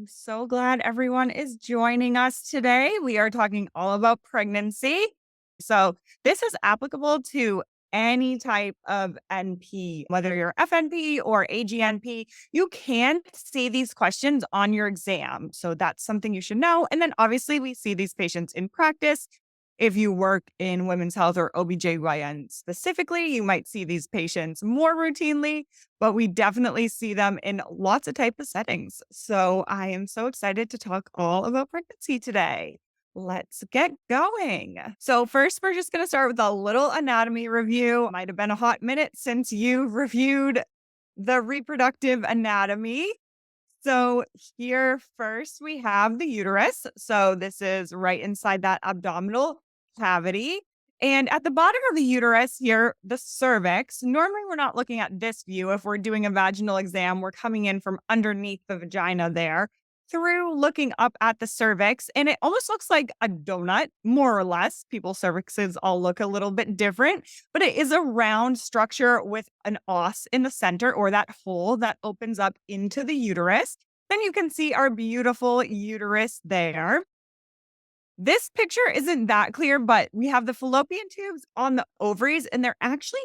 I'm so glad everyone is joining us today. We are talking all about pregnancy. So, this is applicable to any type of NP, whether you're FNP or AGNP. You can see these questions on your exam. So, that's something you should know. And then, obviously, we see these patients in practice. If you work in women's health or OBGYN specifically, you might see these patients more routinely, but we definitely see them in lots of type of settings. So I am so excited to talk all about pregnancy today. Let's get going. So first, we're just going to start with a little anatomy review. It might have been a hot minute since you reviewed the reproductive anatomy. So here first we have the uterus. So this is right inside that abdominal cavity. And at the bottom of the uterus here, the cervix. Normally we're not looking at this view. If we're doing a vaginal exam, we're coming in from underneath the vagina there through looking up at the cervix. And it almost looks like a donut, more or less. People's cervixes all look a little bit different, but it is a round structure with an os in the center, or that hole that opens up into the uterus. Then you can see our beautiful uterus there. This picture isn't that clear, but we have the fallopian tubes on the ovaries, and they're actually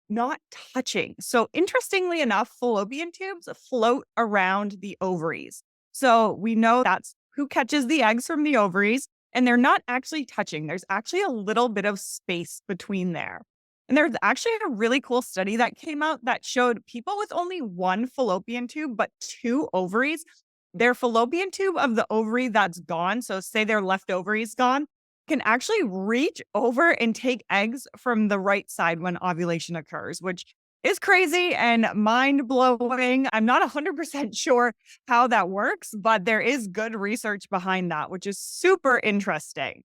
not touching. So interestingly enough, fallopian tubes float around the ovaries. So we know that's who catches the eggs from the ovaries, and they're not actually touching. There's actually a little bit of space between there. And there's actually a really cool study that came out that showed people with only one fallopian tube, but two ovaries, their fallopian tube of the ovary that's gone, so say their left ovary is gone, can actually reach over and take eggs from the right side when ovulation occurs, which is crazy and mind blowing. I'm not 100% sure how that works, but there is good research behind that, which is super interesting.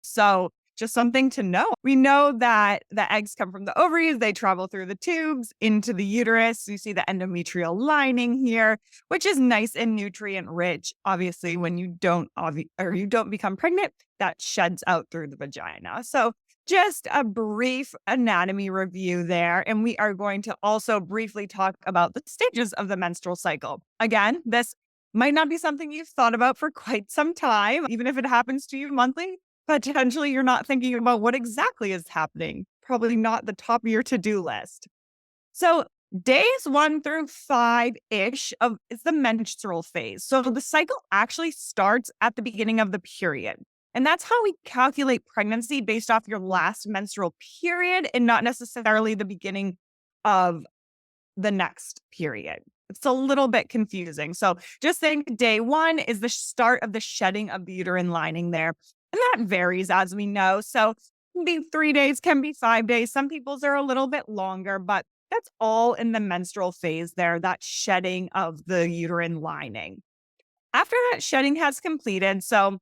So, just something to know. We know that the eggs come from the ovaries, they travel through the tubes into the uterus. You see the endometrial lining here, which is nice and nutrient rich. Obviously, when you don't you don't become pregnant, that sheds out through the vagina. So, just a brief anatomy review there. And we are going to also briefly talk about the stages of the menstrual cycle. Again, this might not be something you've thought about for quite some time, even if it happens to you monthly. Potentially, you're not thinking about what exactly is happening. Probably not the top of your to-do list. So, days 1 through 5-ish of is the menstrual phase. So, the cycle actually starts at the beginning of the period. And that's how we calculate pregnancy based off your last menstrual period and not necessarily the beginning of the next period. It's a little bit confusing. So, just think day 1 is the start of the shedding of the uterine lining there. And that varies, as we know. So, it can be 3 days, can be 5 days. Some people's are a little bit longer, but that's all in the menstrual phase there, that shedding of the uterine lining. After that shedding has completed, so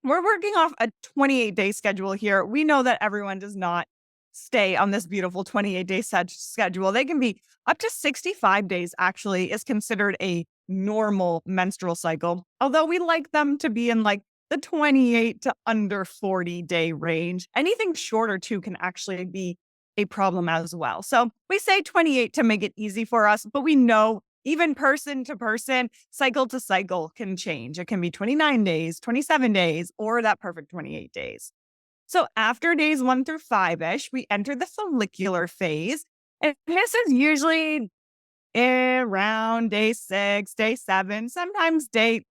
we're working off a 28-day schedule here. We know that everyone does not stay on this beautiful 28-day schedule. They can be up to 65 days, actually, is considered a normal menstrual cycle, although we like them to be in like the 28 to under 40-day range. Anything shorter, too, can actually be a problem as well. So we say 28 to make it easy for us, but we know even person to person, cycle to cycle can change. It can be 29 days, 27 days, or that perfect 28 days. So after days 1 through 5-ish, we enter the follicular phase. And this is usually around day 6, day 7, sometimes day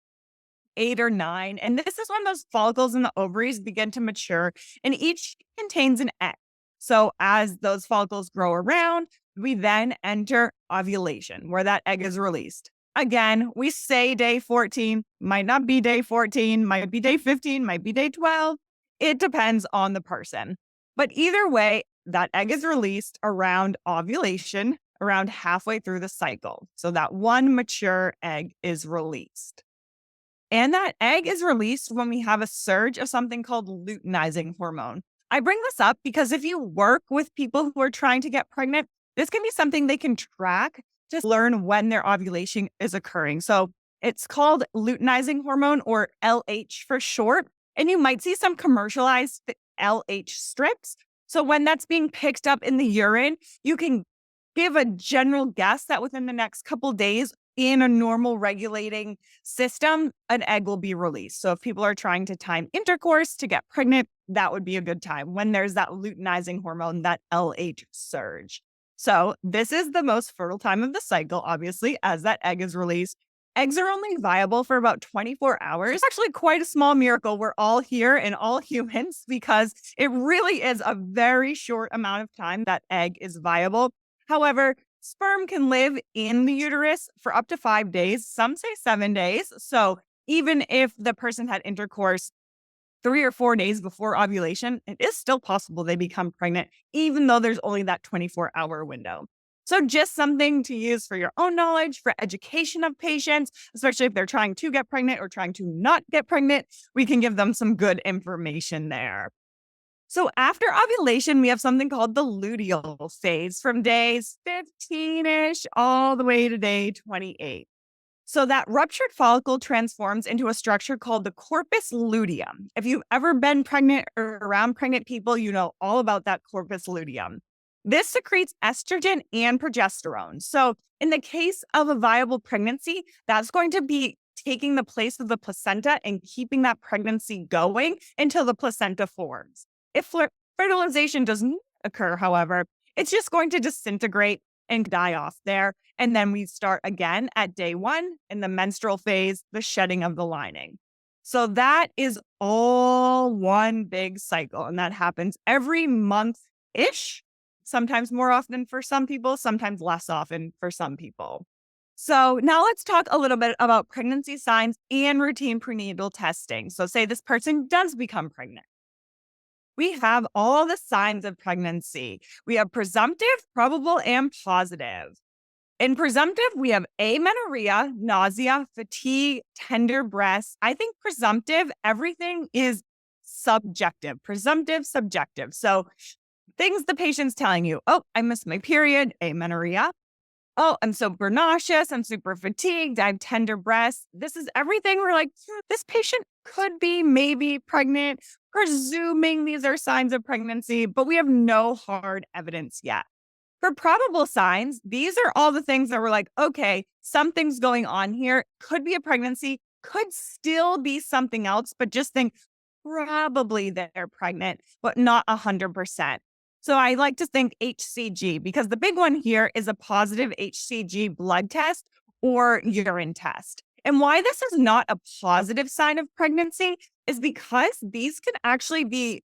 8 or 9. And this is when those follicles in the ovaries begin to mature, and each contains an egg. So as those follicles grow around, we then enter ovulation, where that egg is released. Again, we say day 14, might not be day 14, might be day 15, might be day 12. It depends on the person. But either way, that egg is released around ovulation, around halfway through the cycle. So that one mature egg is released. And that egg is released when we have a surge of something called luteinizing hormone. I bring this up because if you work with people who are trying to get pregnant, this can be something they can track to learn when their ovulation is occurring. So it's called luteinizing hormone, or LH for short. And you might see some commercialized LH strips. So when that's being picked up in the urine, you can give a general guess that within the next couple days, in a normal regulating system, an egg will be released. So if people are trying to time intercourse to get pregnant, that would be a good time when there's that luteinizing hormone, that LH surge. So this is the most fertile time of the cycle, obviously, as that egg is released. Eggs are only viable for about 24 hours. It's actually quite a small miracle. We're all here and all humans because it really is a very short amount of time that egg is viable. However, sperm can live in the uterus for up to 5 days. Some say 7 days. So even if the person had intercourse 3 or 4 days before ovulation, it is still possible they become pregnant, even though there's only that 24-hour window. So just something to use for your own knowledge, for education of patients, especially if they're trying to get pregnant or trying to not get pregnant, we can give them some good information there. So after ovulation, we have something called the luteal phase from days 15-ish all the way to day 28. So that ruptured follicle transforms into a structure called the corpus luteum. If you've ever been pregnant or around pregnant people, you know all about that corpus luteum. This secretes estrogen and progesterone. So in the case of a viable pregnancy, that's going to be taking the place of the placenta and keeping that pregnancy going until the placenta forms. If fertilization doesn't occur, however, it's just going to disintegrate and die off there. And then we start again at day 1 in the menstrual phase, the shedding of the lining. So that is all one big cycle. And that happens every month-ish, sometimes more often for some people, sometimes less often for some people. So now let's talk a little bit about pregnancy signs and routine prenatal testing. So say this person does become pregnant. We have all the signs of pregnancy. We have presumptive, probable, and positive. In presumptive, we have amenorrhea, nausea, fatigue, tender breasts. I think presumptive, everything is subjective, presumptive, subjective. So things the patient's telling you, oh, I missed my period, amenorrhea. Oh, I'm super nauseous. I'm super fatigued. I have tender breasts. This is everything. We're like, this patient could be maybe pregnant, presuming these are signs of pregnancy, but we have no hard evidence yet. For probable signs, these are all the things that we're like, okay, something's going on here. Could be a pregnancy, could still be something else, but just think probably they're pregnant, but not 100%. So I like to think HCG because the big one here is a positive HCG blood test or urine test. And why this is not a positive sign of pregnancy is because these can actually be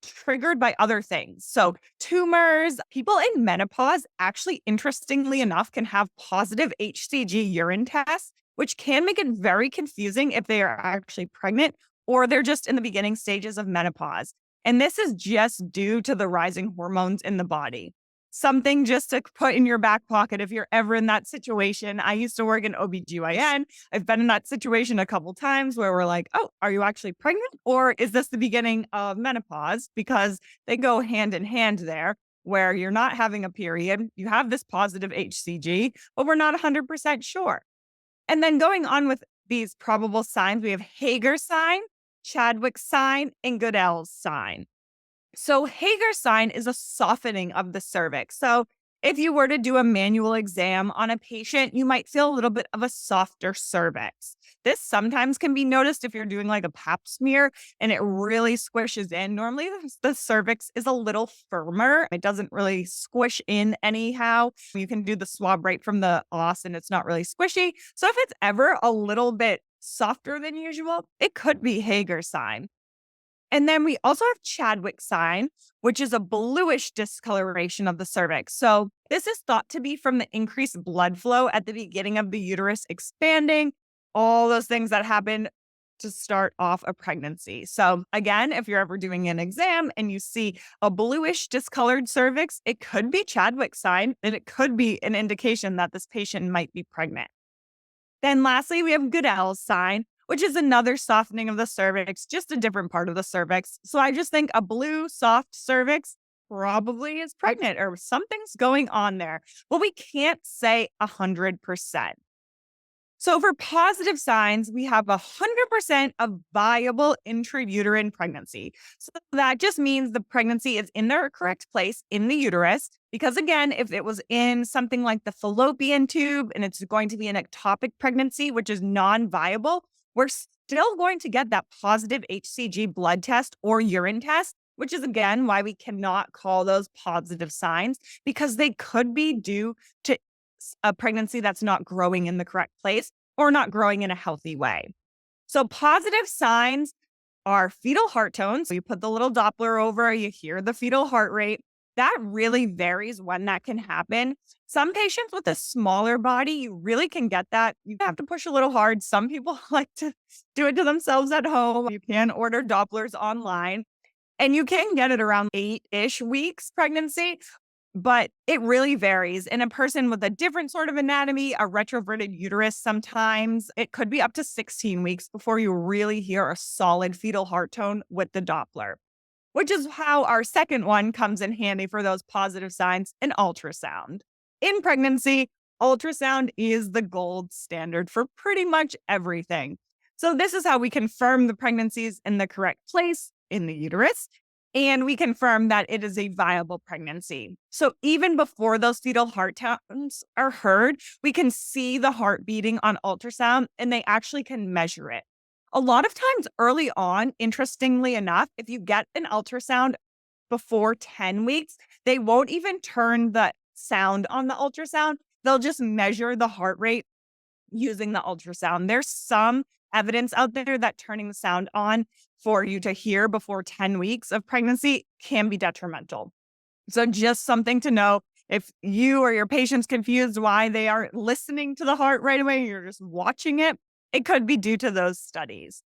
triggered by other things. So tumors, people in menopause, actually, interestingly enough, can have positive HCG urine tests, which can make it very confusing if they are actually pregnant or they're just in the beginning stages of menopause. And this is just due to the rising hormones in the body. Something just to put in your back pocket if you're ever in that situation. I used to work in OBGYN. I've been in that situation a couple times where we're like, oh, are you actually pregnant? Or is this the beginning of menopause? Because they go hand in hand there, where you're not having a period. You have this positive HCG, but we're not 100% sure. And then going on with these probable signs, we have Hager's sign, Chadwick's sign, and Goodell's sign. So Hager's sign is a softening of the cervix. So if you were to do a manual exam on a patient, you might feel a little bit of a softer cervix. This sometimes can be noticed if you're doing like a pap smear and it really squishes in. Normally the cervix is a little firmer. It doesn't really squish in anyhow. You can do the swab right from the os and it's not really squishy. So if it's ever a little bit softer than usual, it could be Hager's sign. And then we also have Chadwick's sign, which is a bluish discoloration of the cervix. So this is thought to be from the increased blood flow at the beginning of the uterus expanding, all those things that happen to start off a pregnancy. So again, if you're ever doing an exam and you see a bluish discolored cervix, it could be Chadwick's sign, and it could be an indication that this patient might be pregnant. Then lastly, we have Goodell's sign, which is another softening of the cervix, just a different part of the cervix. So I just think a blue, soft cervix probably is pregnant or something's going on there. But we can't say 100%. So for positive signs, we have 100% of viable intrauterine pregnancy. So that just means the pregnancy is in the correct place in the uterus. Because again, if it was in something like the fallopian tube and it's going to be an ectopic pregnancy, which is non-viable, we're still going to get that positive HCG blood test or urine test, which is again why we cannot call those positive signs, because they could be due to a pregnancy that's not growing in the correct place or not growing in a healthy way. So positive signs are fetal heart tones. So you put the little Doppler over, you hear the fetal heart rate. That really varies when that can happen. Some patients with a smaller body, you really can get that. You have to push a little hard. Some people like to do it to themselves at home. You can order Dopplers online. And you can get it around 8-ish weeks pregnancy, but it really varies. In a person with a different sort of anatomy, a retroverted uterus, sometimes it could be up to 16 weeks before you really hear a solid fetal heart tone with the Doppler, which is how our second one comes in handy for those positive signs, an ultrasound. In pregnancy, ultrasound is the gold standard for pretty much everything. So this is how we confirm the pregnancy is in the correct place in the uterus, and we confirm that it is a viable pregnancy. So even before those fetal heart tones are heard, we can see the heart beating on ultrasound, and they actually can measure it. A lot of times early on, interestingly enough, if you get an ultrasound before 10 weeks, they won't even turn the sound on the ultrasound. They'll just measure the heart rate using the ultrasound. There's some evidence out there that turning the sound on for you to hear before 10 weeks of pregnancy can be detrimental. So just something to know. If you or your patient's confused why they aren't listening to the heart right away, you're just watching it, it could be due to those studies.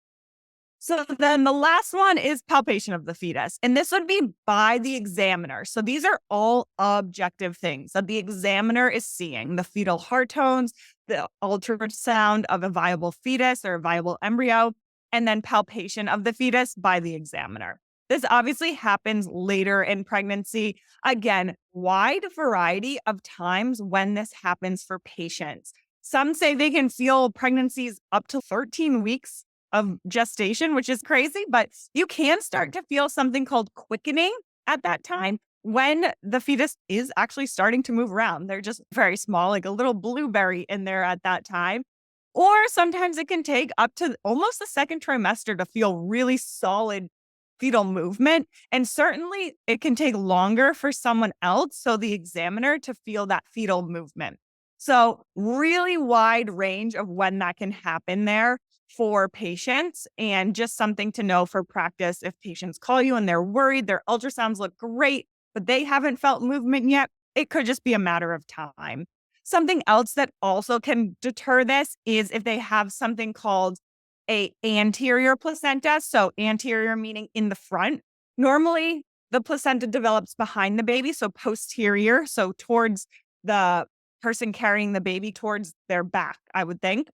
So then the last one is palpation of the fetus, and this would be by the examiner. So these are all objective things that the examiner is seeing: the fetal heart tones, the ultrasound of a viable fetus or a viable embryo, and then palpation of the fetus by the examiner. This obviously happens later in pregnancy. Again, wide variety of times when this happens for patients. Some say they can feel pregnancies up to 13 weeks of gestation, which is crazy, but you can start to feel something called quickening at that time when the fetus is actually starting to move around. They're just very small, like a little blueberry in there at that time. Or sometimes it can take up to almost the second trimester to feel really solid fetal movement. And certainly it can take longer for someone else, so the examiner, to feel that fetal movement. So really wide range of when that can happen there for patients, and just something to know for practice. If patients call you and they're worried, their ultrasounds look great, but they haven't felt movement yet, it could just be a matter of time. Something else that also can deter this is if they have something called a anterior placenta. So anterior meaning in the front. Normally, the placenta develops behind the baby, so posterior, so towards the person carrying the baby, towards their back, I would think.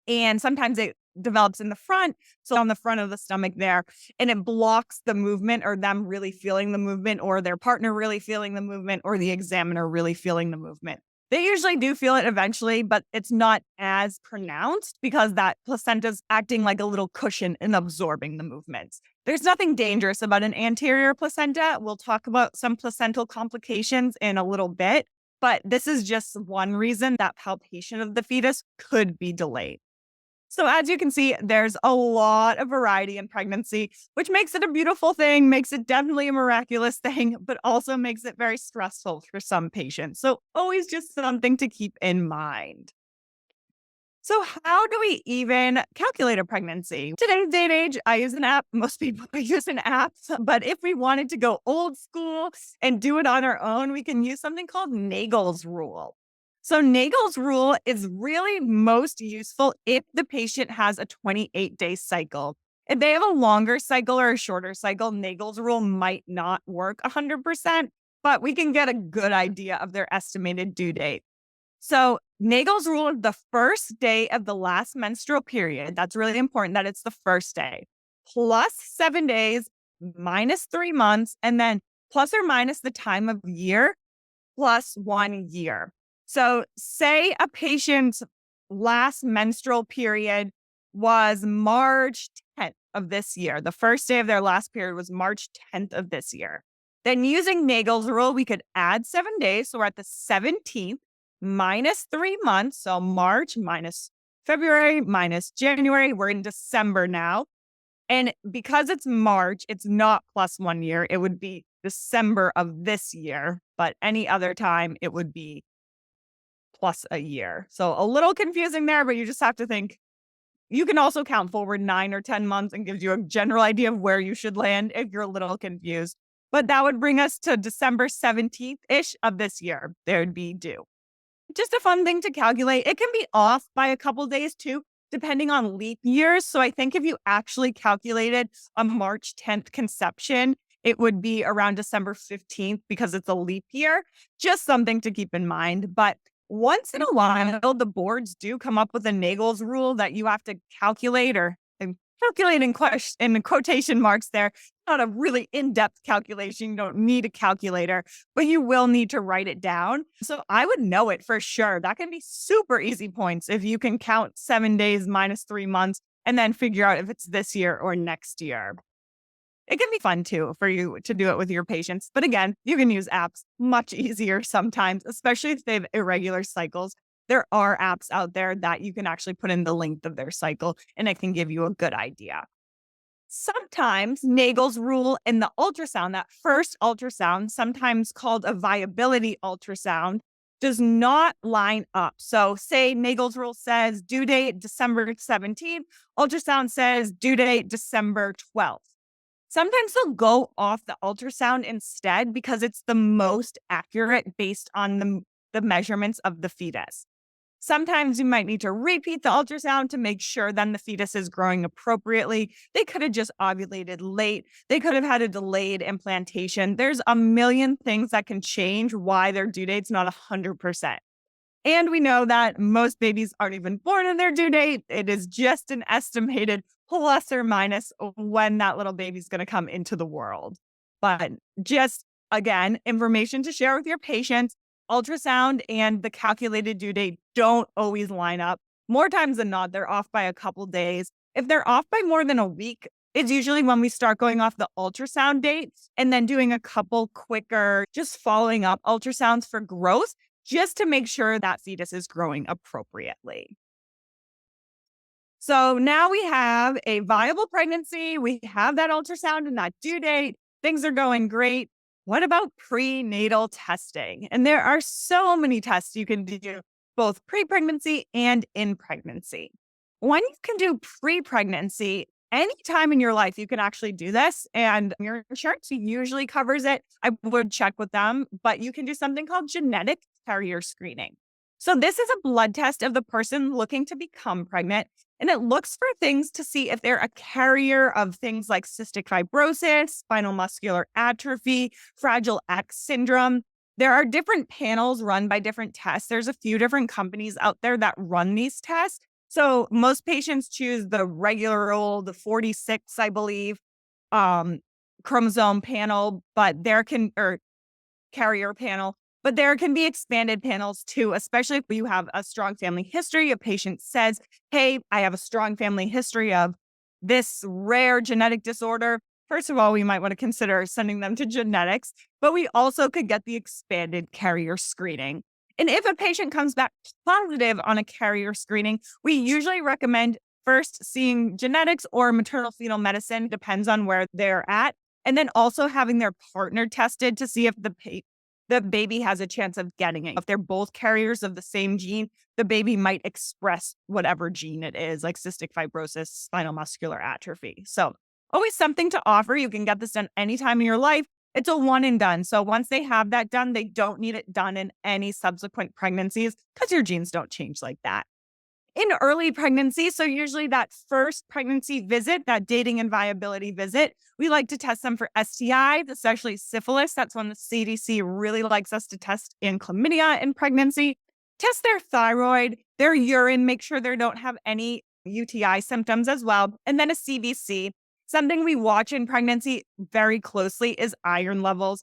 And sometimes it develops in the front, so on the front of the stomach there, and it blocks the movement, or them really feeling the movement, or their partner really feeling the movement, or the examiner really feeling the movement. They usually do feel it eventually, but it's not as pronounced because that placenta's acting like a little cushion and absorbing the movements. There's nothing dangerous about an anterior placenta. We'll talk about some placental complications in a little bit, but this is just one reason that palpation of the fetus could be delayed. So as you can see, there's a lot of variety in pregnancy, which makes it a beautiful thing, makes it definitely a miraculous thing, but also makes it very stressful for some patients. So always just something to keep in mind. So how do we even calculate a pregnancy? Today's day and age, I use an app. Most people are using apps. But if we wanted to go old school and do it on our own, we can use something called Nagel's rule. So Nagel's rule is really most useful if the patient has a 28-day cycle. If they have a longer cycle or a shorter cycle, Nagel's rule might not work 100%, but we can get a good idea of their estimated due date. So Nagel's rule is the first day of the last menstrual period. That's really important that it's the first day, plus 7 days, minus 3 months, and then plus or minus the time of year, plus 1 year. So say a patient last menstrual period was March 10th of this year. The first day of their last period was March 10th of this year. Then using Nagel's rule, we could add 7 days. So we're at the 17th minus 3 months. So March minus February minus January. We're in December now. And because it's March, it's not plus 1 year. It would be December of this year. But any other time, it would be plus a year. So a little confusing there, but you just have to think. You can also count forward 9 or 10 months and gives you a general idea of where you should land if you're a little confused. But that would bring us to December 17th-ish of this year. They would be due. Just a fun thing to calculate. It can be off by a couple days too, depending on leap years. So I think if you actually calculated a March 10th conception, it would be around December 15th because it's a leap year. Just something to keep in mind. But once in a while, the boards do come up with a Nagel's rule that you have to calculate, or and calculate in quotation marks there. Not a really in-depth calculation. You don't need a calculator, but you will need to write it down. So I would know it for sure. That can be super easy points if you can count 7 days minus 3 months and then figure out if it's this year or next year. It can be fun too for you to do it with your patients. But again, you can use apps much easier sometimes, especially if they have irregular cycles. There are apps out there that you can actually put in the length of their cycle, and it can give you a good idea. Sometimes Nagel's rule in the ultrasound, that first ultrasound, sometimes called a viability ultrasound, does not line up. So say Nagel's rule says due date December 17th, ultrasound says due date December 12th. Sometimes they'll go off the ultrasound instead because it's the most accurate based on the measurements of the fetus. Sometimes you might need to repeat the ultrasound to make sure then the fetus is growing appropriately. They could have just ovulated late. They could have had a delayed implantation. There's a million things that can change why their due date's not 100%. And we know that most babies aren't even born in their due date. It is just an estimated plus or minus when that little baby's going to come into the world. But just, again, information to share with your patients. Ultrasound and the calculated due date don't always line up. More times than not, they're off by a couple days. If they're off by more than a week, it's usually when we start going off the ultrasound date and then doing a couple quicker, just following up ultrasounds for growth, just to make sure that fetus is growing appropriately. So now we have a viable pregnancy. We have that ultrasound and that due date. Things are going great. What about prenatal testing? And there are so many tests you can do, both pre-pregnancy and in pregnancy. When you can do pre-pregnancy, anytime in your life, you can actually do this, and your insurance usually covers it. I would check with them, but you can do something called genetic carrier screening. So this is a blood test of the person looking to become pregnant, and it looks for things to see if they're a carrier of things like cystic fibrosis, spinal muscular atrophy, Fragile X syndrome. There are different panels run by different tests. There's a few different companies out there that run these tests. So most patients choose the regular old, the 46, I believe, chromosome panel, but carrier panel. But there can be expanded panels too, especially if you have a strong family history. A patient says, hey, I have a strong family history of this rare genetic disorder. First of all, we might want to consider sending them to genetics, but we also could get the expanded carrier screening. And if a patient comes back positive on a carrier screening, we usually recommend first seeing genetics or maternal fetal medicine, depends on where they're at, and then also having their partner tested to see if the baby has a chance of getting it. If they're both carriers of the same gene, the baby might express whatever gene it is, like cystic fibrosis, spinal muscular atrophy. So always something to offer. You can get this done anytime in your life. It's a one and done. So once they have that done, they don't need it done in any subsequent pregnancies because your genes don't change like that. In early pregnancy, so usually that first pregnancy visit, that dating and viability visit, we like to test them for STIs, especially syphilis. That's when the CDC really likes us to test in chlamydia in pregnancy. Test their thyroid, their urine, make sure they don't have any UTI symptoms as well. And then a CBC. Something we watch in pregnancy very closely is iron levels.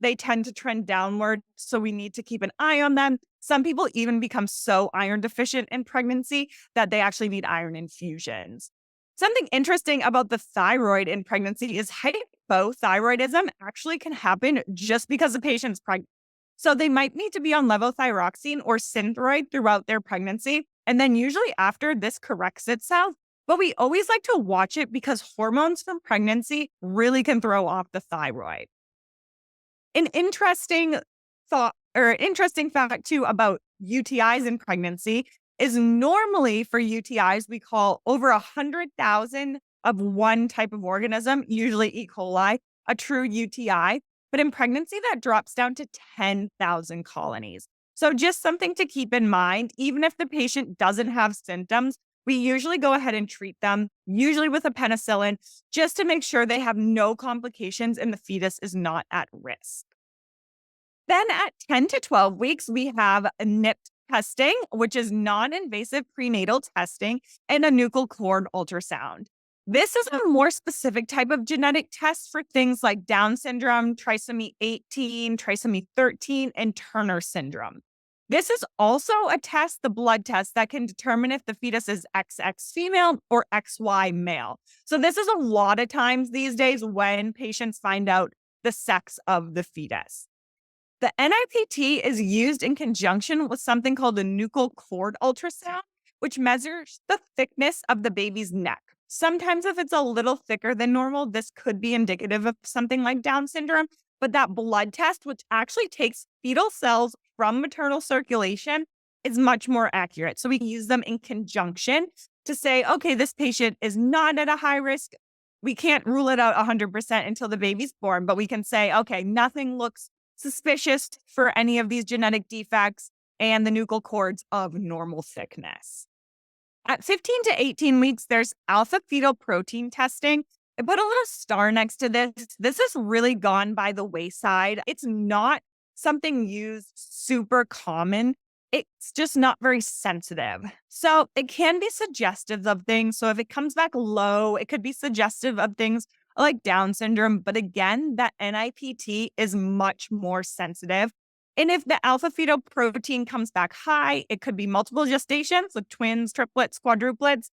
They tend to trend downward, so we need to keep an eye on them. Some people even become so iron deficient in pregnancy that they actually need iron infusions. Something interesting about the thyroid in pregnancy is hypothyroidism actually can happen just because the patient's pregnant. So they might need to be on levothyroxine or Synthroid throughout their pregnancy. And then usually after this corrects itself. But we always like to watch it because hormones from pregnancy really can throw off the thyroid. An interesting interesting fact too about UTIs in pregnancy is normally for UTIs, we call over 100,000 of one type of organism, usually E. coli, a true UTI. But in pregnancy, that drops down to 10,000 colonies. So just something to keep in mind, even if the patient doesn't have symptoms, we usually go ahead and treat them, usually with a penicillin, just to make sure they have no complications and the fetus is not at risk. Then at 10 to 12 weeks, we have NIPT testing, which is non-invasive prenatal testing, and a nuchal cord ultrasound. This is a more specific type of genetic test for things like Down syndrome, trisomy 18, trisomy 13, and Turner syndrome. This is also a test, the blood test, that can determine if the fetus is XX female or XY male. So this is a lot of times these days when patients find out the sex of the fetus. The NIPT is used in conjunction with something called a nuchal cord ultrasound, which measures the thickness of the baby's neck. Sometimes if it's a little thicker than normal, this could be indicative of something like Down syndrome, but that blood test, which actually takes fetal cells from maternal circulation, is much more accurate. So we can use them in conjunction to say, okay, this patient is not at a high risk. We can't rule it out 100% until the baby's born, but we can say, okay, nothing looks suspicious for any of these genetic defects, and the nuchal cords of normal thickness. At 15 to 18 weeks, there's alpha fetal protein testing. I put a little star next to this. This has really gone by the wayside. It's not something used super common. It's just not very sensitive. So it can be suggestive of things. So if it comes back low, it could be suggestive of things like Down syndrome. But again, that NIPT is much more sensitive. And if the alpha fetal protein comes back high, it could be multiple gestations with twins, triplets, quadruplets,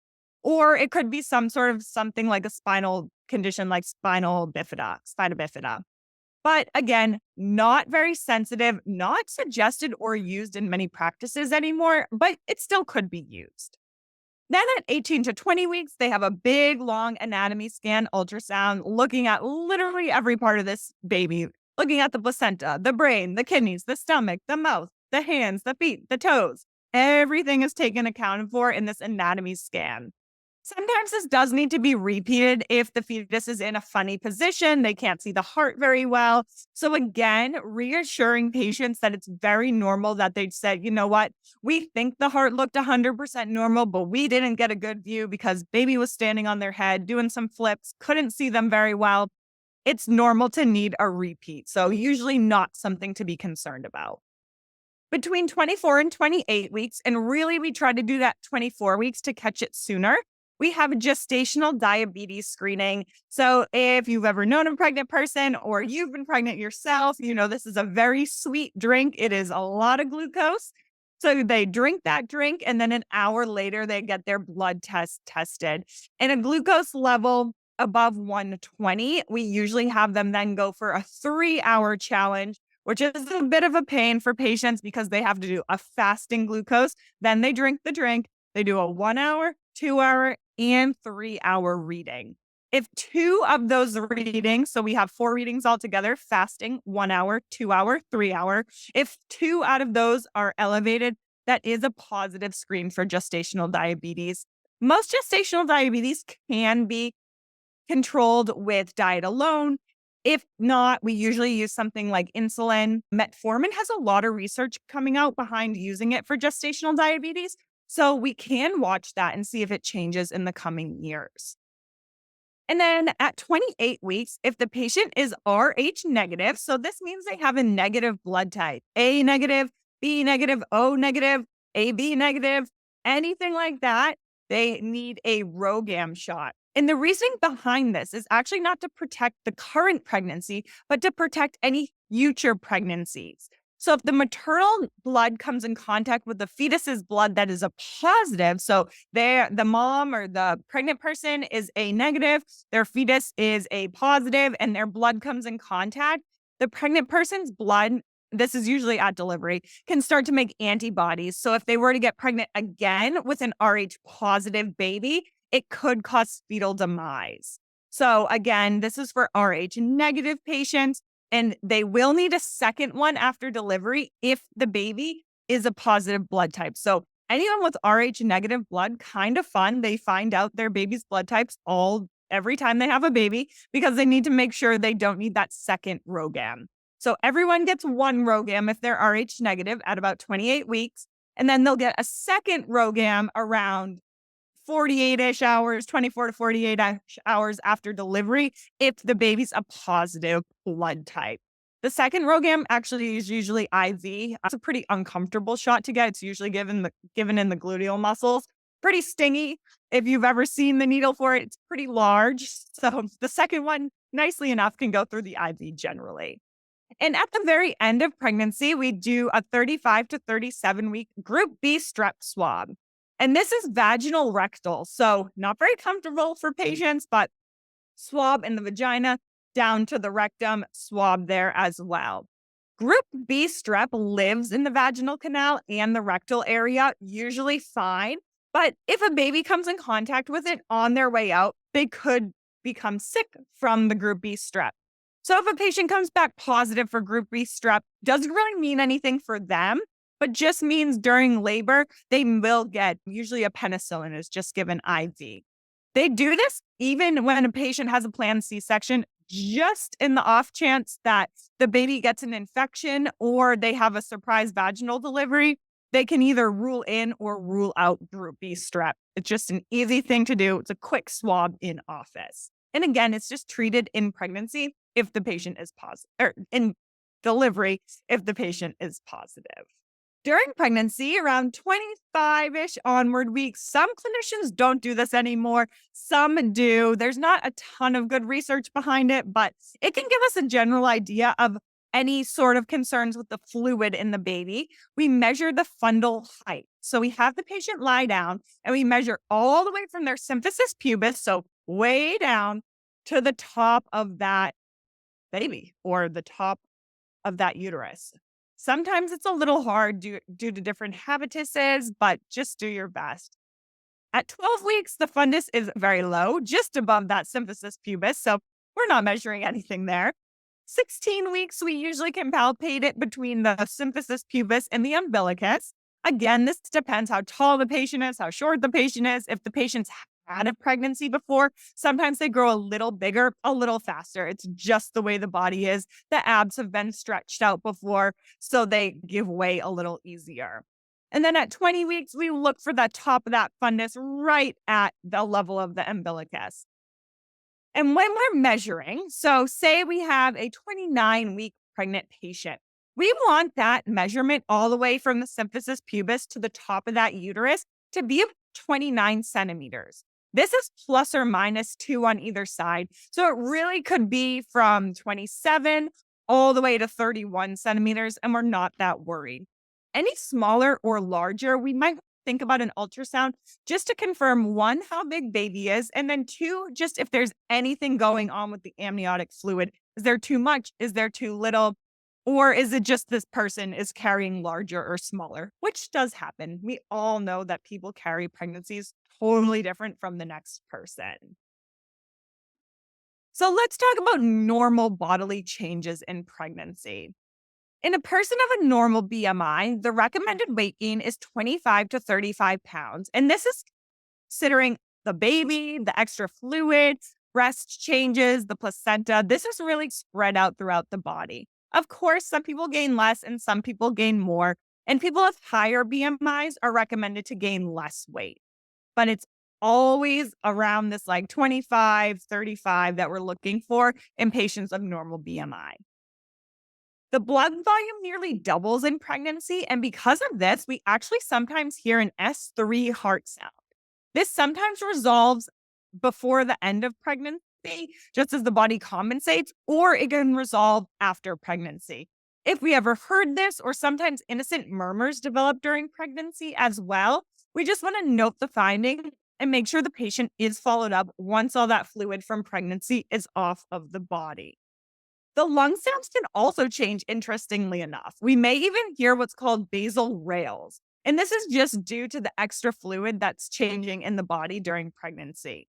or it could be some sort of something like a spinal condition like spina bifida. But again, not very sensitive, not suggested or used in many practices anymore, but it still could be used. Then at 18 to 20 weeks, they have a big, long anatomy scan ultrasound looking at literally every part of this baby, looking at the placenta, the brain, the kidneys, the stomach, the mouth, the hands, the feet, the toes. Everything is taken accounted for in this anatomy scan. Sometimes this does need to be repeated if the fetus is in a funny position, they can't see the heart very well. So again, reassuring patients that it's very normal that they'd said, you know what, we think the heart looked 100% normal, but we didn't get a good view because baby was standing on their head, doing some flips, couldn't see them very well. It's normal to need a repeat. So usually not something to be concerned about. Between 24 and 28 weeks, and really we try to do that 24 weeks to catch it sooner, we have gestational diabetes screening. So if you've ever known a pregnant person or you've been pregnant yourself, you know this is a very sweet drink. It is a lot of glucose. So they drink that drink, and then an hour later, they get their blood test tested. And a glucose level above 120, we usually have them then go for a 3-hour challenge, which is a bit of a pain for patients because they have to do a fasting glucose. Then they drink the drink. They do a 1-hour, 2-hour, and 3-hour reading. If 2 of those readings, so we have 4 readings altogether, fasting, 1 hour, 2 hour, 3 hour. If 2 out of those are elevated, that is a positive screen for gestational diabetes. Most gestational diabetes can be controlled with diet alone. If not, we usually use something like insulin. Metformin has a lot of research coming out behind using it for gestational diabetes. So we can watch that and see if it changes in the coming years. And then at 28 weeks, if the patient is Rh negative, so this means they have a negative blood type, A negative, B negative, O negative, AB negative, anything like that, they need a RhoGAM shot. And the reasoning behind this is actually not to protect the current pregnancy, but to protect any future pregnancies. So if the maternal blood comes in contact with the fetus's blood that is a positive, so the mom or the pregnant person is a negative, their fetus is a positive, and their blood comes in contact, the pregnant person's blood, this is usually at delivery, can start to make antibodies. So if they were to get pregnant again with an Rh positive baby, it could cause fetal demise. So again, this is for Rh negative patients. And they will need a second one after delivery if the baby is a positive blood type. So anyone with Rh negative blood, kind of fun. They find out their baby's blood types every time they have a baby because they need to make sure they don't need that second ROGAM. So everyone gets one ROGAM if they're Rh negative at about 28 weeks. And then they'll get a second ROGAM around 48-ish hours, 24 to 48-ish hours after delivery if the baby's a positive blood type. The second ROGAM actually is usually IV. It's a pretty uncomfortable shot to get. It's usually given in the gluteal muscles. Pretty stingy. If you've ever seen the needle for it, it's pretty large. So the second one, nicely enough, can go through the IV generally. And at the very end of pregnancy, we do a 35 to 37 week group B strep swab. And this is vaginal rectal. So not very comfortable for patients, but swab in the vagina down to the rectum, swab there as well. Group B strep lives in the vaginal canal and the rectal area, usually fine. But if a baby comes in contact with it on their way out, they could become sick from the group B strep. So if a patient comes back positive for group B strep, doesn't really mean anything for them, but just means during labor, they will get, usually a penicillin is just given IV. They do this even when a patient has a planned C-section, just in the off chance that the baby gets an infection or they have a surprise vaginal delivery. They can either rule in or rule out group B strep. It's just an easy thing to do. It's a quick swab in office. And again, it's just treated in pregnancy if the patient is positive, or in delivery if the patient is positive. During pregnancy, around 25-ish onward weeks, some clinicians don't do this anymore. Some do. There's not a ton of good research behind it, but it can give us a general idea of any sort of concerns with the fluid in the baby. We measure the fundal height. So we have the patient lie down and we measure all the way from their symphysis pubis, so way down, to the top of that baby or the top of that uterus. Sometimes it's a little hard due to different habituses, but just do your best. At 12 weeks, the fundus is very low, just above that symphysis pubis, so we're not measuring anything there. 16 weeks, we usually can palpate it between the symphysis pubis and the umbilicus. Again, this depends how tall the patient is, how short the patient is. If the patient's had a pregnancy before, sometimes they grow a little bigger, a little faster. It's just the way the body is. The abs have been stretched out before, so they give way a little easier. And then at 20 weeks, we look for the top of that fundus right at the level of the umbilicus. And when we're measuring, so say we have a 29-week pregnant patient, we want that measurement all the way from the symphysis pubis to the top of that uterus to be 29 centimeters. This is plus or minus 2 on either side. So it really could be from 27 all the way to 31 centimeters, and we're not that worried. Any smaller or larger, we might think about an ultrasound just to confirm, one, how big baby is, and then two, just if there's anything going on with the amniotic fluid. Is there too much? Is there too little? Or is it just this person is carrying larger or smaller, which does happen. We all know that people carry pregnancies totally different from the next person. So let's talk about normal bodily changes in pregnancy. In a person of a normal BMI, the recommended weight gain is 25 to 35 pounds. And this is considering the baby, the extra fluid, breast changes, the placenta. This is really spread out throughout the body. Of course, some people gain less and some people gain more. And people with higher BMIs are recommended to gain less weight. But it's always around this like 25, 35 that we're looking for in patients of normal BMI. The blood volume nearly doubles in pregnancy, and because of this, we actually sometimes hear an S3 heart sound. This sometimes resolves before the end of pregnancy, just as the body compensates, or it can resolve after pregnancy. If we ever heard this or sometimes innocent murmurs develop during pregnancy as well, we just want to note the finding and make sure the patient is followed up once all that fluid from pregnancy is off of the body. The lung sounds can also change, interestingly enough. We may even hear what's called basal rales, and this is just due to the extra fluid that's changing in the body during pregnancy.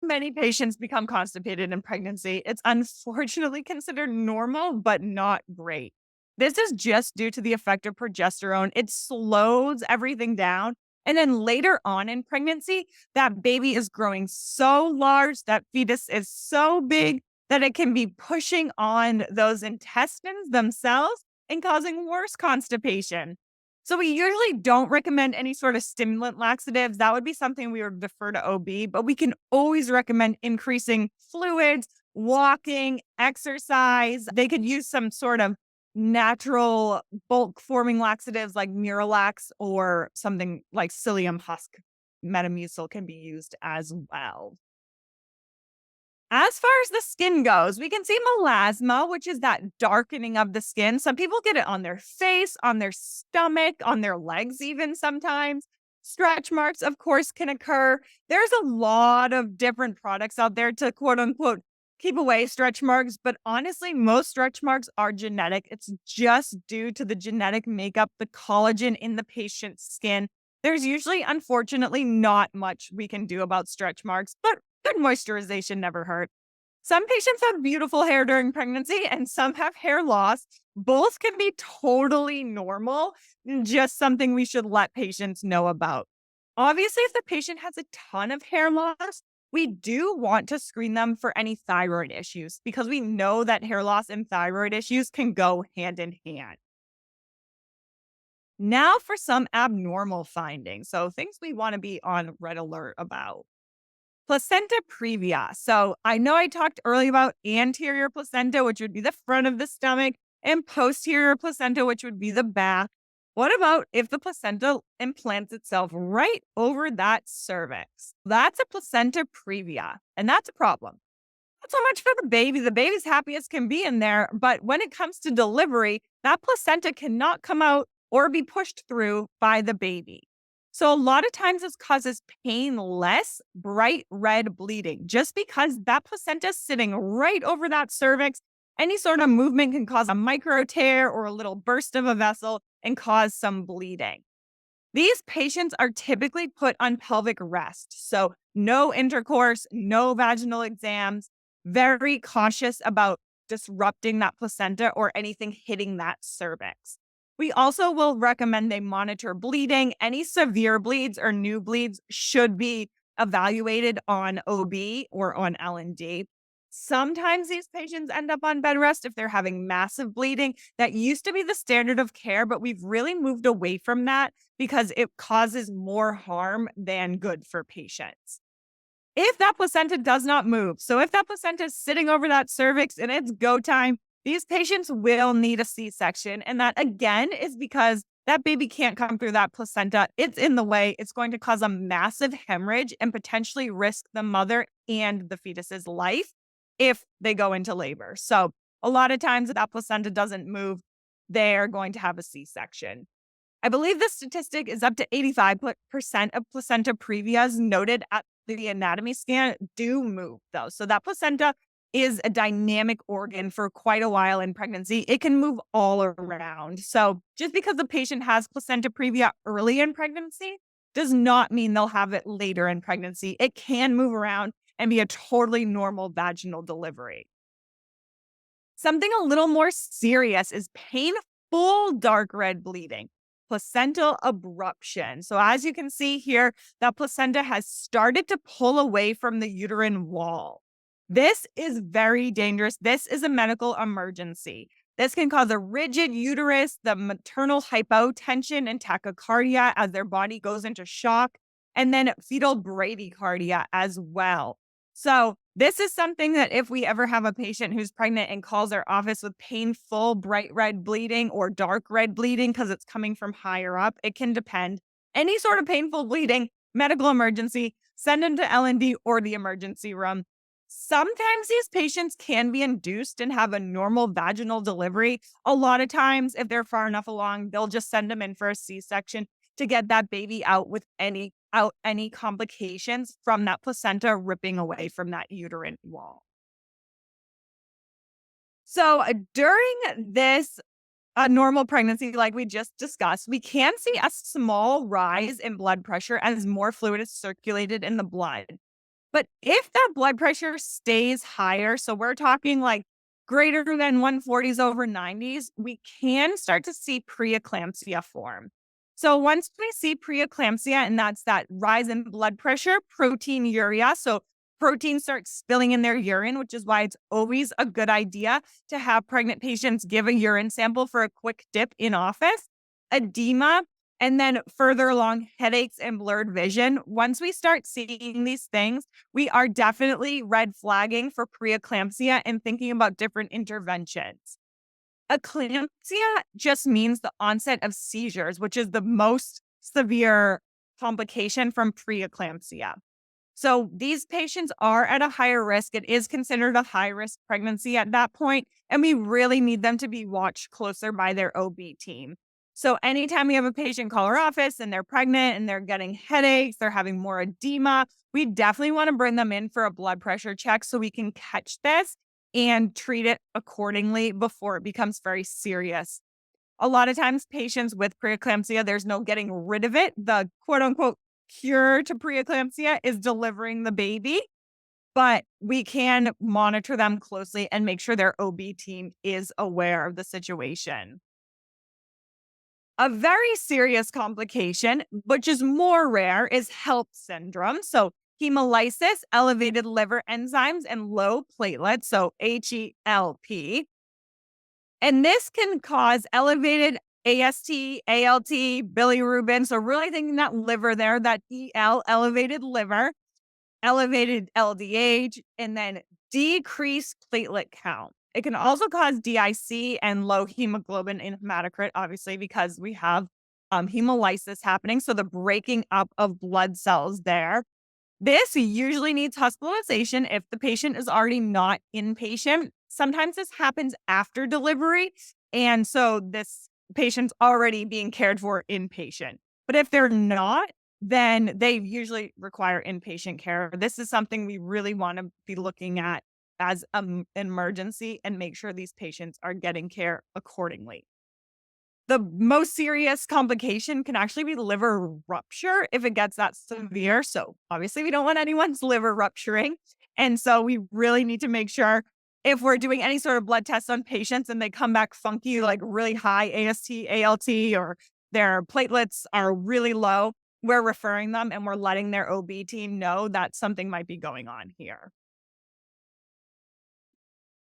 Many patients become constipated in pregnancy. It's unfortunately considered normal, but not great. This is just due to the effect of progesterone. It slows everything down. And then later on in pregnancy, that baby is growing so large, that fetus is so big that it can be pushing on those intestines themselves and causing worse constipation. So we usually don't recommend any sort of stimulant laxatives. That would be something we would defer to OB, but we can always recommend increasing fluids, walking, exercise. They could use some sort of natural bulk forming laxatives like Miralax or something like psyllium husk metamucil can be used as well. As far as the skin goes, we can see melasma, which is that darkening of the skin. Some people get it on their face, on their stomach, on their legs, even sometimes. Stretch marks, of course, can occur. There's a lot of different products out there to quote unquote keep away stretch marks, but honestly, most stretch marks are genetic. It's just due to the genetic makeup, the collagen in the patient's skin. There's usually, unfortunately, not much we can do about stretch marks, but good moisturization never hurt. Some patients have beautiful hair during pregnancy and some have hair loss. Both can be totally normal, just something we should let patients know about. Obviously, if the patient has a ton of hair loss, we do want to screen them for any thyroid issues because we know that hair loss and thyroid issues can go hand in hand. Now for some abnormal findings. So things we want to be on red alert about. Placenta previa. So I know I talked earlier about anterior placenta, which would be the front of the stomach, and posterior placenta, which would be the back. What about if the placenta implants itself right over that cervix? That's a placenta previa, and that's a problem. Not so much for the baby. The baby's happy as can be in there. But when it comes to delivery, that placenta cannot come out or be pushed through by the baby. So a lot of times this causes painless, bright red bleeding just because that placenta is sitting right over that cervix. Any sort of movement can cause a micro tear or a little burst of a vessel and cause some bleeding. These patients are typically put on pelvic rest. So no intercourse, no vaginal exams, very cautious about disrupting that placenta or anything hitting that cervix. We also will recommend they monitor bleeding. Any severe bleeds or new bleeds should be evaluated on OB or on L&D. Sometimes these patients end up on bed rest if they're having massive bleeding. That used to be the standard of care, but we've really moved away from that because it causes more harm than good for patients. If that placenta does not move, so if that placenta is sitting over that cervix and it's go time, these patients will need a C-section. And that again is because that baby can't come through that placenta. It's in the way. It's going to cause a massive hemorrhage and potentially risk the mother and the fetus's life if they go into labor. So a lot of times if that placenta doesn't move, they're going to have a C-section. I believe the statistic is up to 85% of placenta previas noted at the anatomy scan do move, though. So that placenta is a dynamic organ for quite a while in pregnancy. It can move all around. So just because the patient has placenta previa early in pregnancy does not mean they'll have it later in pregnancy. It can move around and be a totally normal vaginal delivery. Something a little more serious is painful dark red bleeding. Placental abruption. So as you can see here, that placenta has started to pull away from the uterine wall. This is very dangerous. This is a medical emergency. This can cause a rigid uterus, the maternal hypotension and tachycardia as their body goes into shock, and then fetal bradycardia as well. So this is something that if we ever have a patient who's pregnant and calls our office with painful bright red bleeding or dark red bleeding because it's coming from higher up, it can depend. Any sort of painful bleeding, medical emergency, send them to L&D or the emergency room. Sometimes these patients can be induced and have a normal vaginal delivery. A lot of times, if they're far enough along, they'll just send them in for a C-section to get that baby out with any complications from that placenta ripping away from that uterine wall. So during this normal pregnancy, like we just discussed, we can see a small rise in blood pressure as more fluid is circulated in the blood. But if that blood pressure stays higher, so we're talking like greater than 140s over 90s, we can start to see preeclampsia form. So once we see preeclampsia, and that's that rise in blood pressure, proteinuria. So protein starts spilling in their urine, which is why it's always a good idea to have pregnant patients give a urine sample for a quick dip in office. Edema, and then further along, headaches and blurred vision. Once we start seeing these things, we are definitely red flagging for preeclampsia and thinking about different interventions. Eclampsia just means the onset of seizures, which is the most severe complication from preeclampsia. So these patients are at a higher risk. It is considered a high risk pregnancy at that point, and we really need them to be watched closer by their OB team. So anytime we have a patient call our office and they're pregnant and they're getting headaches, they're having more edema, we definitely want to bring them in for a blood pressure check so we can catch this and treat it accordingly before it becomes very serious. A lot of times patients with preeclampsia, there's no getting rid of it. The quote unquote cure to preeclampsia is delivering the baby, but we can monitor them closely and make sure their OB team is aware of the situation. A very serious complication, which is more rare, is HELP syndrome. So hemolysis, elevated liver enzymes, and low platelets, so HELP. And this can cause elevated AST, ALT, bilirubin. So really thinking that liver there, that EL, elevated liver, elevated LDH, and then decreased platelet count. It can also cause DIC and low hemoglobin in hematocrit, obviously, because we have hemolysis happening. So the breaking up of blood cells there. This usually needs hospitalization if the patient is already not inpatient. Sometimes this happens after delivery. And so this patient's already being cared for inpatient. But if they're not, then they usually require inpatient care. This is something we really want to be looking at as an emergency and make sure these patients are getting care accordingly. The most serious complication can actually be liver rupture if it gets that severe. So obviously we don't want anyone's liver rupturing. And so we really need to make sure if we're doing any sort of blood tests on patients and they come back funky, like really high AST, ALT, or their platelets are really low, we're referring them and we're letting their OB team know that something might be going on here.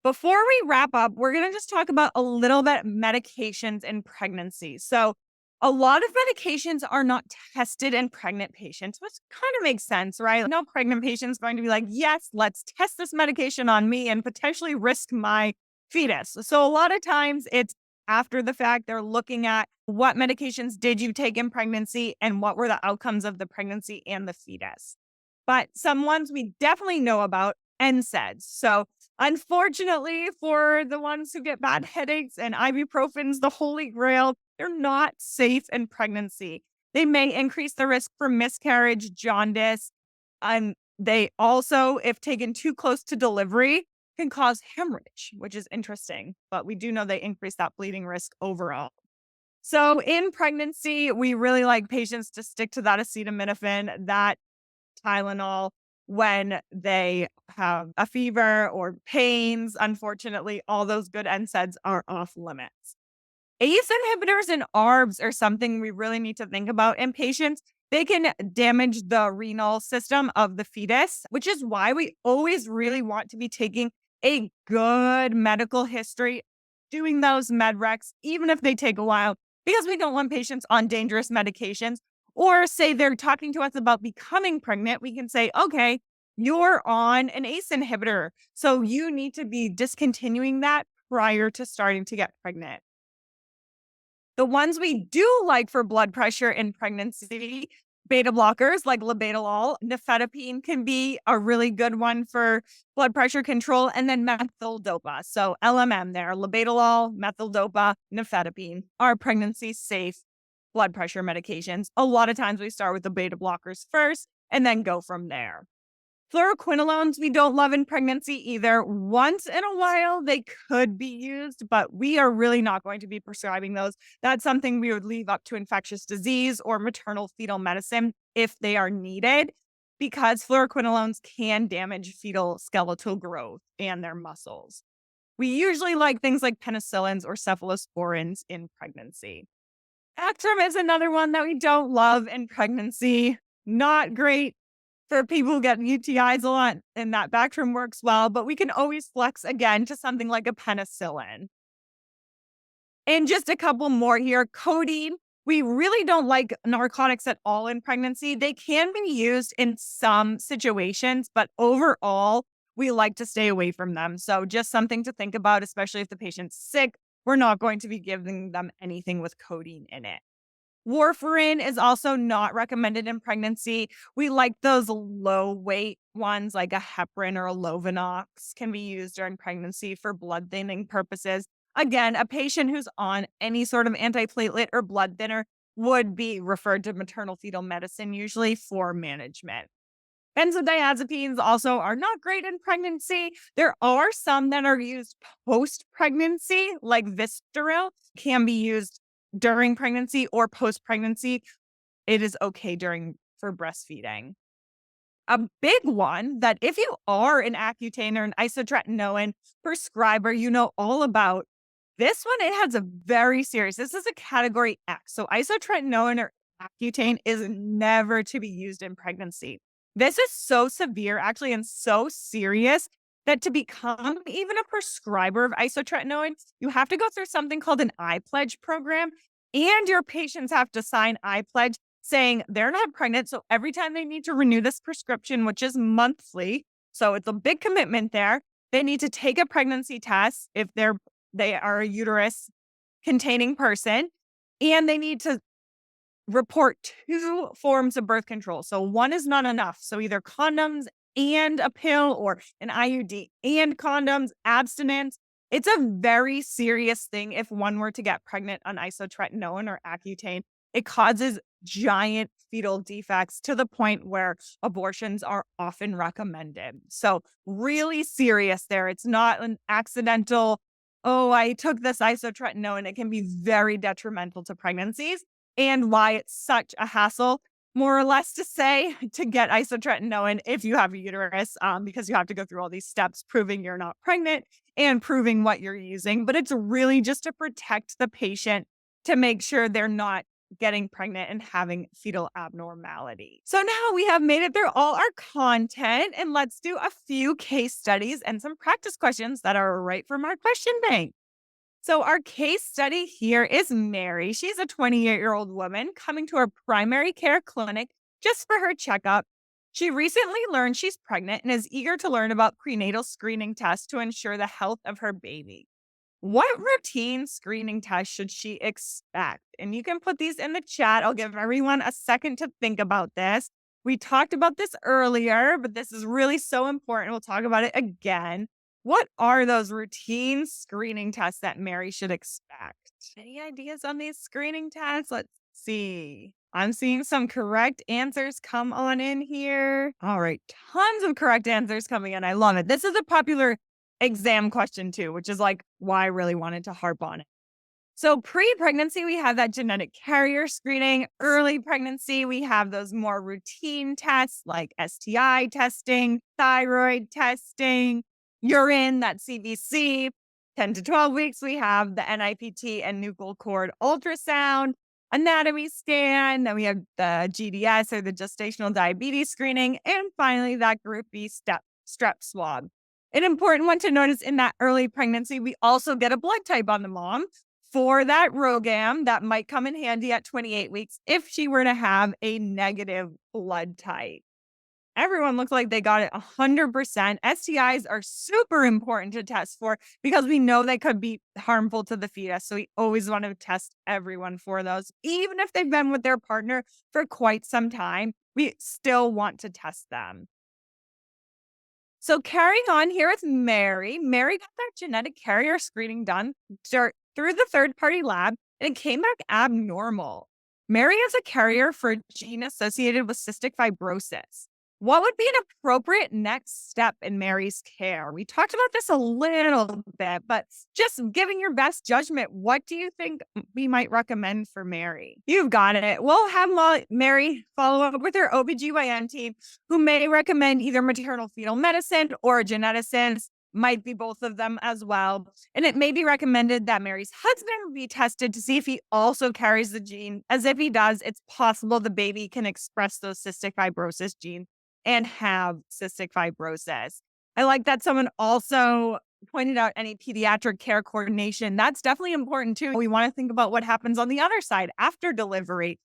Before we wrap up, we're going to just talk about a little bit medications in pregnancy. So, a lot of medications are not tested in pregnant patients, which kind of makes sense, right? No pregnant patient is going to be like, yes, let's test this medication on me and potentially risk my fetus. So, a lot of times it's after the fact, they're looking at what medications did you take in pregnancy and what were the outcomes of the pregnancy and the fetus. But some ones we definitely know about NSAIDs. So, unfortunately, for the ones who get bad headaches and ibuprofen's the holy grail, they're not safe in pregnancy. They may increase the risk for miscarriage, jaundice, and they also, if taken too close to delivery, can cause hemorrhage, which is interesting. But we do know they increase that bleeding risk overall. So in pregnancy, we really like patients to stick to that acetaminophen, that Tylenol when they have a fever or pains. Unfortunately, all those good NSAIDs are off limits. ACE inhibitors and ARBs are something we really need to think about in patients. They can damage the renal system of the fetus, which is why we always really want to be taking a good medical history, doing those med recs, even if they take a while, because we don't want patients on dangerous medications. Or say they're talking to us about becoming pregnant, we can say, okay, you're on an ACE inhibitor. So you need to be discontinuing that prior to starting to get pregnant. The ones we do like for blood pressure in pregnancy Beta blockers like labetalol, nifedipine can be a really good one for blood pressure control, and then methyl-dopa. So LMM there, labetalol, methyl-dopa, nifedipine are pregnancy safe blood pressure medications. A lot of times we start with the beta blockers first and then go from there. Fluoroquinolones we don't love in pregnancy either. Once in a while, they could be used, but we are really not going to be prescribing those. That's something we would leave up to infectious disease or maternal fetal medicine if they are needed, because fluoroquinolones can damage fetal skeletal growth and their muscles. We usually like things like penicillins or cephalosporins in pregnancy. Actrim is another one that we don't love in pregnancy. Not great for people who get UTIs a lot, and that Bactrim works well, but we can always flex again to something like a penicillin. And just a couple more here. Codeine. We really don't like narcotics at all in pregnancy. They can be used in some situations, but overall, we like to stay away from them. So just something to think about, especially if the patient's sick. We're not going to be giving them anything with codeine in it. Warfarin is also not recommended in pregnancy. We like those low weight ones like a heparin or a Lovenox can be used during pregnancy for blood thinning purposes. Again, a patient who's on any sort of antiplatelet or blood thinner would be referred to maternal fetal medicine usually for management. Benzodiazepines also are not great in pregnancy. There are some that are used post-pregnancy, like Vistaril, can be used during pregnancy or post-pregnancy. It is okay for breastfeeding. A big one that if you are an Accutane or an isotretinoin prescriber, you know all about. This one, it has a very serious, this is a category X. So isotretinoin or Accutane is never to be used in pregnancy. This is so severe, actually, and so serious that to become even a prescriber of isotretinoin, you have to go through something called an iPledge program, and your patients have to sign iPledge saying they're not pregnant. So every time they need to renew this prescription, which is monthly, so it's a big commitment there, they need to take a pregnancy test if they are a uterus containing person, and they need to report 2 forms of birth control. So one is not enough. So either condoms and a pill or an IUD and condoms, abstinence. It's a very serious thing if one were to get pregnant on isotretinoin or Accutane. It causes giant fetal defects to the point where abortions are often recommended. So really serious there. It's not an accidental, oh, I took this isotretinoin. It can be very detrimental to pregnancies, and why it's such a hassle, more or less to say, to get isotretinoin if you have a uterus, because you have to go through all these steps proving you're not pregnant and proving what you're using. But it's really just to protect the patient to make sure they're not getting pregnant and having fetal abnormality. So now we have made it through all our content, and let's do a few case studies and some practice questions that are right from our question bank. So our case study here is Mary. She's a 28-year-old woman coming to our primary care clinic just for her checkup. She recently learned she's pregnant and is eager to learn about prenatal screening tests to ensure the health of her baby. What routine screening test should she expect? And you can put these in the chat. I'll give everyone a second to think about this. We talked about this earlier, but this is really so important. We'll talk about it again. What are those routine screening tests that Mary should expect? Any ideas on these screening tests? Let's see. I'm seeing some correct answers come on in here. All right, tons of correct answers coming in. I love it. This is a popular exam question too, which is like why I really wanted to harp on it. So pre-pregnancy, we have that genetic carrier screening. Early pregnancy, we have those more routine tests like STI testing, thyroid testing, urine, that CBC. 10 to 12 weeks, we have the NIPT and nuchal cord ultrasound, anatomy scan. Then we have the GDS or the gestational diabetes screening. And finally, that Group B strep swab. An important one to notice in that early pregnancy, we also get a blood type on the mom for that ROGAM that might come in handy at 28 weeks if she were to have a negative blood type. Everyone looks like they got it 100%. STIs are super important to test for because we know they could be harmful to the fetus. So we always want to test everyone for those. Even if they've been with their partner for quite some time, we still want to test them. So carrying on here with Mary, Mary got that genetic carrier screening done through the third-party lab, and it came back abnormal. Mary is a carrier for a gene associated with cystic fibrosis. What would be an appropriate next step in Mary's care? We talked about this a little bit, but just giving your best judgment, what do you think we might recommend for Mary? You've got it. We'll have Mary follow up with her OBGYN team, who may recommend either maternal fetal medicine or a geneticist, might be both of them as well. And it may be recommended that Mary's husband be tested to see if he also carries the gene, as if he does, it's possible the baby can express those cystic fibrosis genes and have cystic fibrosis. I like that someone also pointed out any pediatric care coordination. That's definitely important too. We want to think about what happens on the other side after delivery.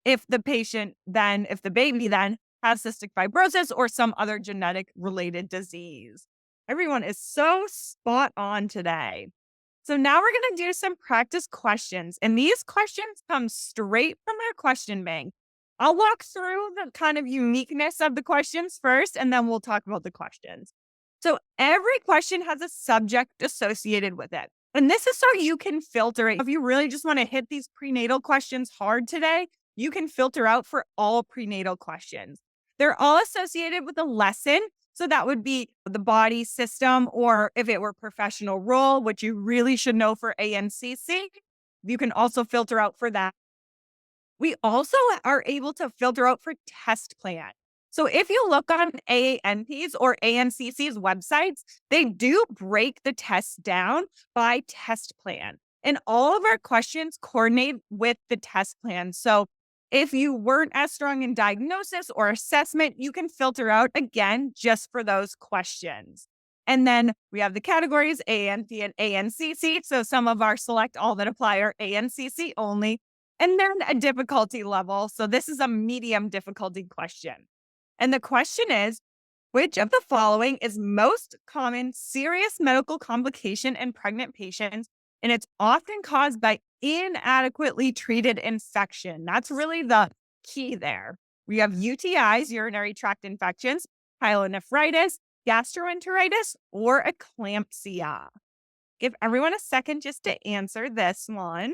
If the baby then has cystic fibrosis or some other genetic related disease. Everyone is so spot on today. So now we're going to do some practice questions. And these questions come straight from our question bank. I'll walk through the kind of uniqueness of the questions first, and then we'll talk about the questions. So every question has a subject associated with it. And this is so you can filter it. If you really just want to hit these prenatal questions hard today, you can filter out for all prenatal questions. They're all associated with a lesson. So that would be the body system, or if it were professional role, which you really should know for ANCC, you can also filter out for that. We also are able to filter out for test plan. So if you look on ANPs or ANCC's websites, they do break the tests down by test plan. And all of our questions coordinate with the test plan. So if you weren't as strong in diagnosis or assessment, you can filter out again just for those questions. And then we have the categories ANP and ANCC. So some of our select all that apply are ANCC only. And then a difficulty level. So this is a medium difficulty question. And the question is, which of the following is most common serious medical complication in pregnant patients? And it's often caused by inadequately treated infection. That's really the key there. We have UTIs, urinary tract infections, pyelonephritis, gastroenteritis, or eclampsia. Give everyone a second just to answer this one.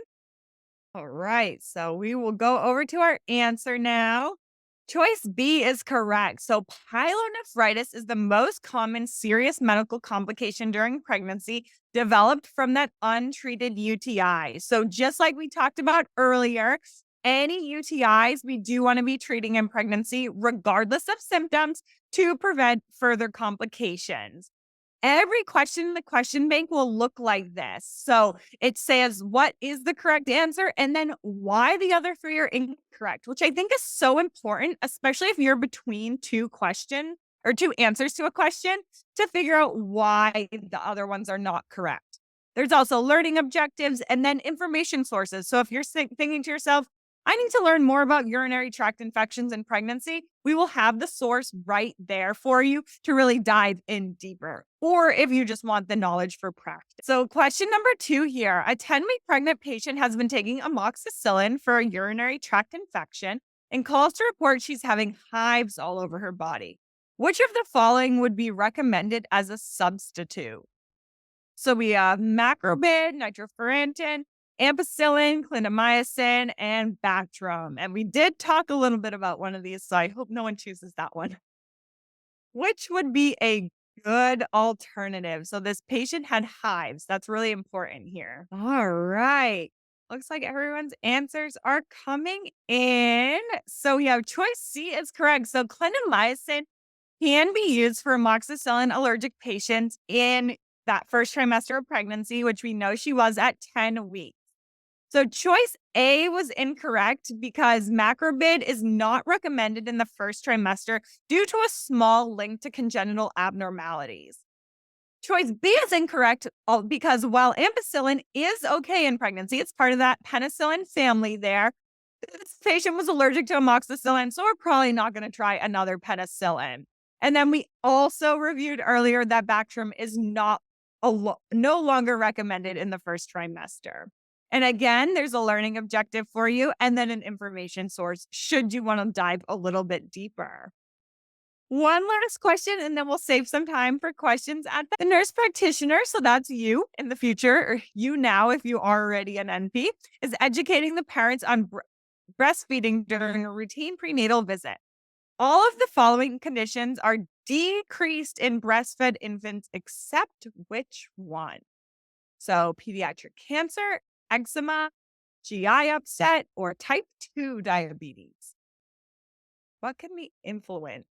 All right, so we will go over to our answer now. Choice B is correct. So pyelonephritis is the most common serious medical complication during pregnancy developed from that untreated UTI. So just like we talked about earlier, any UTIs we do want to be treating in pregnancy, regardless of symptoms, to prevent further complications. Every question in the question bank will look like this. So it says, what is the correct answer? And then why the other three are incorrect, which I think is so important, especially if you're between two questions or two answers to a question, to figure out why the other ones are not correct. There's also learning objectives and then information sources. So if you're thinking to yourself, I need to learn more about urinary tract infections in pregnancy, we will have the source right there for you to really dive in deeper. Or if you just want the knowledge for practice. So question number 2 here, a 10-week pregnant patient has been taking amoxicillin for a urinary tract infection and calls to report she's having hives all over her body. Which of the following would be recommended as a substitute? So we have macrobid, nitrofurantoin, ampicillin, clindamycin, and Bactrim. And we did talk a little bit about one of these, so I hope no one chooses that one. Which would be a good alternative? So this patient had hives. That's really important here. All right. Looks like everyone's answers are coming in. So we have choice C is correct. So clindamycin can be used for amoxicillin allergic patients in that first trimester of pregnancy, which we know she was at 10 weeks. So choice A was incorrect because macrobid is not recommended in the first trimester due to a small link to congenital abnormalities. Choice B is incorrect because while ampicillin is okay in pregnancy, it's part of that penicillin family there. This patient was allergic to amoxicillin, so we're probably not going to try another penicillin. And then we also reviewed earlier that Bactrim is no longer recommended in the first trimester. And again, there's a learning objective for you and then an information source should you want to dive a little bit deeper. One last question, and then we'll save some time for questions at the nurse practitioner. So that's you in the future, or you now if you are already an NP, is educating the parents on breastfeeding during a routine prenatal visit. All of the following conditions are decreased in breastfed infants, except which one? So, pediatric cancer, eczema, GI upset, or type 2 diabetes. What can be influenced?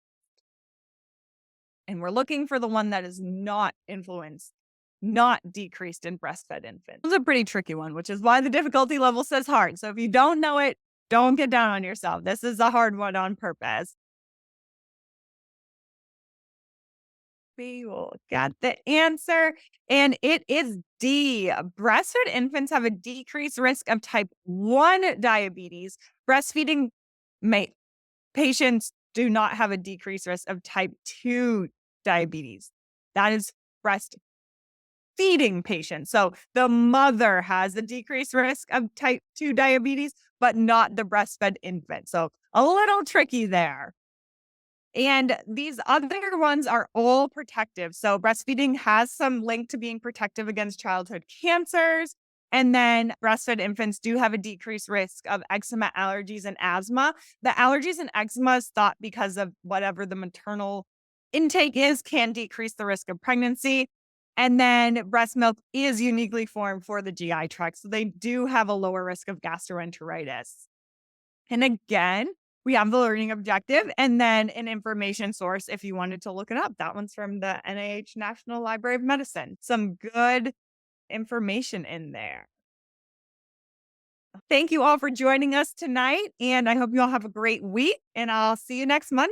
And we're looking for the one that is not influenced, not decreased in breastfed infants. It's a pretty tricky one, which is why the difficulty level says hard. So if you don't know it, don't get down on yourself. This is a hard one on purpose. We will get the answer, and it is D. Breastfed infants have a decreased risk of type 1 diabetes. Breastfeeding patients do not have a decreased risk of type 2 diabetes. That is breastfeeding patients. So the mother has a decreased risk of type 2 diabetes, but not the breastfed infant. So a little tricky there. And these other ones are all protective. So breastfeeding has some link to being protective against childhood cancers. And then breastfed infants do have a decreased risk of eczema, allergies, and asthma. The allergies and eczema is thought because of whatever the maternal intake is can decrease the risk of pregnancy. And then breast milk is uniquely formed for the GI tract. So they do have a lower risk of gastroenteritis. And again, we have the learning objective and then an information source if you wanted to look it up. That one's from the NIH National Library of Medicine. Some good information in there. Thank you all for joining us tonight, and I hope you all have a great week, and I'll see you next Monday.